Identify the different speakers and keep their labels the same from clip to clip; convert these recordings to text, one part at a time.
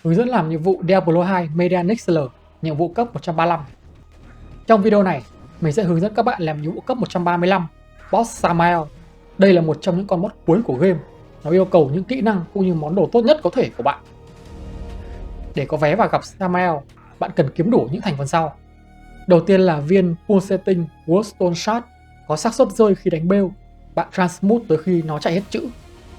Speaker 1: Hướng dẫn làm nhiệm vụ Diablo 2 Media Nextler, nhiệm vụ cấp 135. Trong video này, mình sẽ hướng dẫn các bạn làm nhiệm vụ cấp 135, Boss Samael. Đây là một trong những con boss cuối của game. Nó yêu cầu những kỹ năng cũng như món đồ tốt nhất có thể của bạn. Để có vé vào gặp Samael, bạn cần kiếm đủ những thành phần sau. Đầu tiên là viên Pulsating Worldstone Shard, có xác suất rơi khi đánh bêu, bạn transmute tới khi nó chạy hết chữ.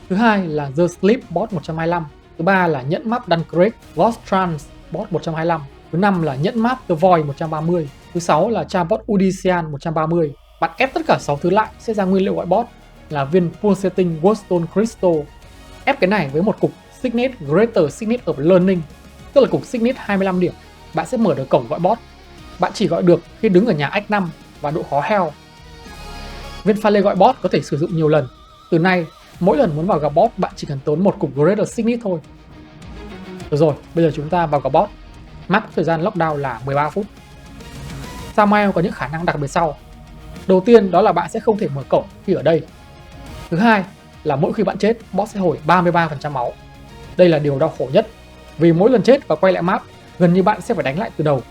Speaker 1: Thứ hai là The Sleep Boss 125. Thứ ba là nhẫn map Dunkirk Lost Trance Boss 125. Thứ năm là nhẫn map The Void 130. Thứ sáu là Chambot Udician 130. Bạn ép tất cả 6 thứ lại sẽ ra nguyên liệu gọi boss là viên Pulsating Worldstone Crystal. Ép cái này với một cục Signet Greater Signet of Learning, tức là cục Signet 25 điểm, bạn sẽ mở được cổng gọi boss. Bạn chỉ gọi được khi đứng ở nhà Act 5 và độ khó Hell. Viên pha lê gọi boss có thể sử dụng nhiều lần. Từ nay, mỗi lần muốn vào gặp boss bạn chỉ cần tốn một cục Greater Signet thôi. Được rồi, bây giờ chúng ta vào gặp boss. Max thời gian lockdown là 13 phút. Samael có những khả năng đặc biệt sau. Đầu tiên đó là bạn sẽ không thể mở cổng khi ở đây. Thứ hai là mỗi khi bạn chết, boss sẽ hồi 33% máu. Đây là điều đau khổ nhất, vì mỗi lần chết và quay lại map, gần như bạn sẽ phải đánh lại từ đầu.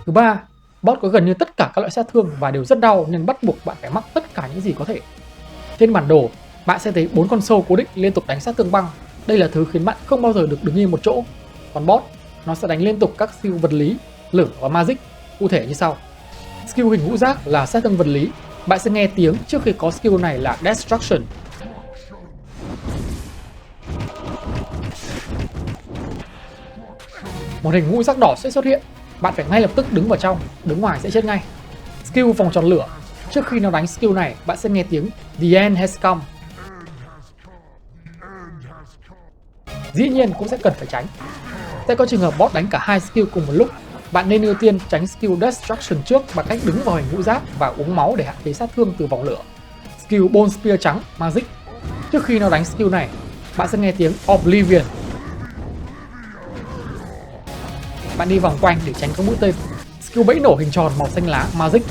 Speaker 1: Thứ ba, boss có gần như tất cả các loại sát thương và đều rất đau nên bắt buộc bạn phải mắc tất cả những gì có thể. Trên bản đồ, bạn sẽ thấy 4 con sâu cố định liên tục đánh sát thương băng. Đây là thứ khiến bạn không bao giờ được đứng yên một chỗ. Còn boss, nó sẽ đánh liên tục các skill vật lý, lửa và magic, cụ thể như sau. Skill hình ngũ giác là sát thương vật lý. Bạn sẽ nghe tiếng trước khi có skill này là Destruction. Một hình ngũ giác đỏ sẽ xuất hiện. Bạn phải ngay lập tức đứng vào trong, đứng ngoài sẽ chết ngay. Skill vòng tròn lửa. Trước khi nó đánh skill này, bạn sẽ nghe tiếng The End Has Come. Dĩ nhiên cũng sẽ cần phải tránh. Sẽ có trường hợp boss đánh cả hai skill cùng một lúc. Bạn nên ưu tiên tránh skill Destruction trước bằng cách đứng vào hình ngũ giác và uống máu để hạn chế sát thương từ vòng lửa. Skill Bone Spear trắng, Magic. Trước khi nó đánh skill này, bạn sẽ nghe tiếng Oblivion. Bạn đi vòng quanh để tránh các mũi tên. Skill bẫy nổ hình tròn màu xanh lá, Magic.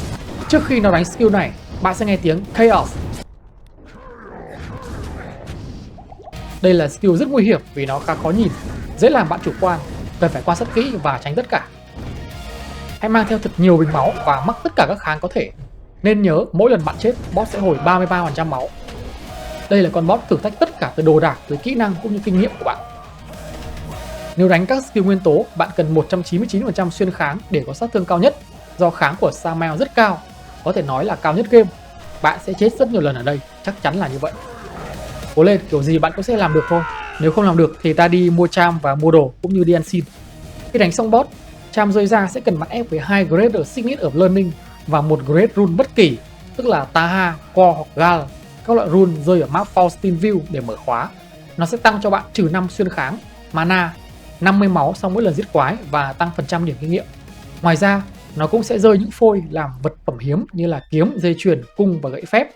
Speaker 1: Trước khi nó đánh skill này, bạn sẽ nghe tiếng Chaos. Đây là skill rất nguy hiểm vì nó khá khó nhìn, dễ làm bạn chủ quan, cần phải quan sát kỹ và tránh tất cả. Hãy mang theo thật nhiều bình máu và mắc tất cả các kháng có thể. Nên nhớ mỗi lần bạn chết, boss sẽ hồi 33% máu. Đây là con boss thử thách tất cả từ đồ đạc, tới kỹ năng cũng như kinh nghiệm của bạn. Nếu đánh các skill nguyên tố, bạn cần 199% xuyên kháng để có sát thương cao nhất. Do kháng của Samael rất cao, có thể nói là cao nhất game. Bạn sẽ chết rất nhiều lần ở đây, chắc chắn là như vậy. Cố lên, kiểu gì bạn cũng sẽ làm được thôi. Nếu không làm được thì ta đi mua charm và mua đồ cũng như đi ăn xin. Khi đánh xong boss, charm rơi ra sẽ cần bạn ép với 2 Greater Signet of Learning và một Great Rune bất kỳ, tức là Taha, Core hoặc Gal. Các loại rune rơi ở map Faustine View để mở khóa. Nó sẽ tăng cho bạn trừ 5 xuyên kháng, mana, 50 máu sau mỗi lần giết quái và tăng phần trăm điểm kinh nghiệm. Ngoài ra, nó cũng sẽ rơi những phôi làm vật phẩm hiếm như là kiếm, dây chuyền, cung và gậy phép.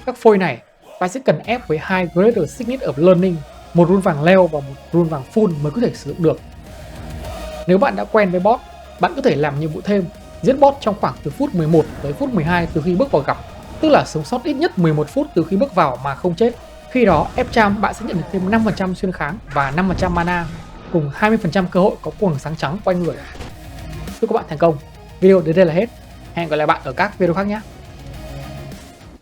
Speaker 1: Các phôi này bạn sẽ cần ép với 2 Greater Signet of Learning, một rune vàng leo và một rune vàng full mới có thể sử dụng được. Nếu bạn đã quen với boss, bạn có thể làm nhiệm vụ thêm, giết boss trong khoảng từ phút 11 tới phút 12 từ khi bước vào gặp, tức là sống sót ít nhất 11 phút từ khi bước vào mà không chết. Khi đó, ép charm bạn sẽ nhận được thêm 5% xuyên kháng và 5% mana, cùng 20% cơ hội có quầng sáng trắng quanh người. Chúc các bạn thành công. Video đến đây là hết. Hẹn gặp lại bạn ở các video khác nhé.